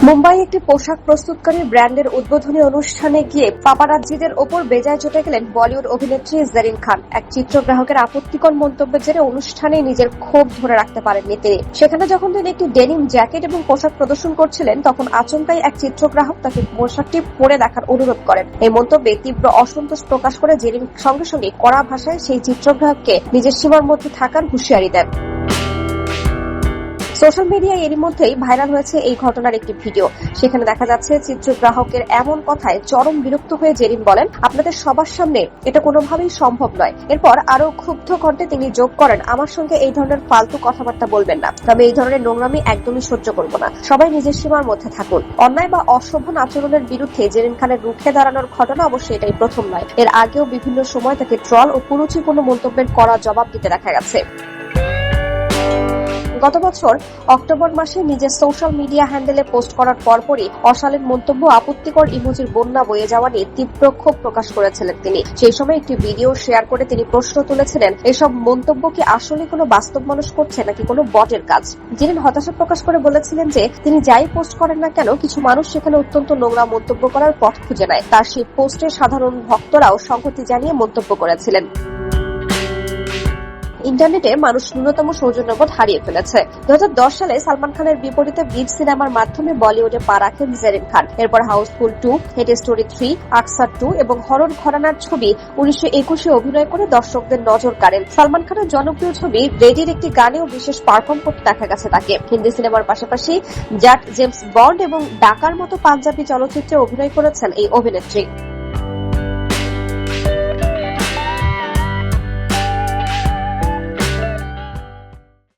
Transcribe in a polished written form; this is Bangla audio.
মুম্বাই একটি পোশাক প্রস্তুতকারী ব্র্যান্ডের উদ্বোধনী অনুষ্ঠানে গিয়ে পাপারাজ্জিদের ওপর বেজায় চটে গেলেন বলিউড অভিনেত্রী জেরিন খান। এক চিত্রগ্রাহকের আপত্তিকর মন্তব্যের জেরে অনুষ্ঠানে নিজের ক্ষোভ ধরে রাখতে পারেননি তিনি। সেখানে যখন তিনি একটি ডেনিম জ্যাকেট এবং পোশাক প্রদর্শন করছিলেন, তখন আচমকাই এক চিত্রগ্রাহক তাকে পোশাকটি পরে দেখার অনুরোধ করেন। এই মন্তব্যে তীব্র অসন্তোষ প্রকাশ করে জেরিন সঙ্গে সঙ্গে কড়া ভাষায় সেই চিত্রগ্রাহককে নিজের সীমার মধ্যে থাকার হুঁশিয়ারি দেন। সোশ্যাল মিডিয়ায় এরই মধ্যেই ভাইরাল হয়েছে এই ঘটনার একটি ভিডিও। সেখানে দেখা যাচ্ছে চিত্রগ্রাহকের এমন কথায় চরম বিরক্ত হয়ে জেরিন বলেন, আপনাদের সবার সামনে এটা কোনোভাবেই সম্ভব নয়। এরপর আরো ক্ষুব্ধ কণ্ঠে তিনি যোগ করেন, আমার সঙ্গে এই ধরনের ফালতু কথাবার্তা বলবেন না। তবে এই ধরনের নোংরামি একদমই সহ্য করব না। সবাই নিজের সীমার মধ্যে থাকুন। অন্যায় বা অশোভন আচরণের বিরুদ্ধে জেরিন খানের রুখে দাঁড়ানোর ঘটনা অবশ্যই এটাই প্রথম নয়। এর আগেও বিভিন্ন সময় তাকে ট্রল ও কুরুচিপূর্ণ মন্তব্যের কড়া জবাব দিতে দেখা গেছে। গত বছর অক্টোবর মাসে নিজের সোশ্যাল মিডিয়া হ্যান্ডেলে পোস্ট করার পরপরই অশালীন মন্তব্য, আপত্তিকর ইমোজির বন্যা বয়ে যাওয়া নিয়ে তীব্র ক্ষোভ প্রকাশ করেছিলেন তিনি। সেই সময় একটি ভিডিও শেয়ার করে তিনি প্রশ্ন তুলেছিলেন, এসব মন্তব্য কি আসলে কোনো বাস্তব মানুষ করছে নাকি কোনো বটের কাজ? যিনি হতাশা প্রকাশ করে বলেছিলেন যে তিনি যাই পোস্ট করেন না কেন, কিছু মানুষ সেখানে অত্যন্ত নোংরা মন্তব্য করার পথ খুঁজে নেয়। তার সেই পোস্টে সাধারণ ভক্তরাও সংহতি জানিয়ে মন্তব্য করেছিলেন। ইন্টারনেটে মানুষ ন্যূনতম সৌজন্যবোধ হারিয়ে ফেলেছে। 2010 সালে সালমান খানের বিপরীতে বিগ সিনেমার মাধ্যমে বলিউডে পা রাখেন জেরিন খান। এরপর হাউসফুল 2, হেড স্টোরি 3, আকসার 2 এবং হরর ঘরানার ছবি 1921-এ অভিনয় করে দর্শকদের নজর কাড়েন। সালমান খানের জনপ্রিয় ছবি রেডির একটি গানেও বিশেষ পারফর্ম করতে দেখা গেছে তাকে। হিন্দি সিনেমার পাশাপাশি জাট, জেমস বন্ড এবং ডাকার মতো পাঞ্জাবি চলচ্চিত্রে অভিনয় করেছেন এই অভিনেত্রী।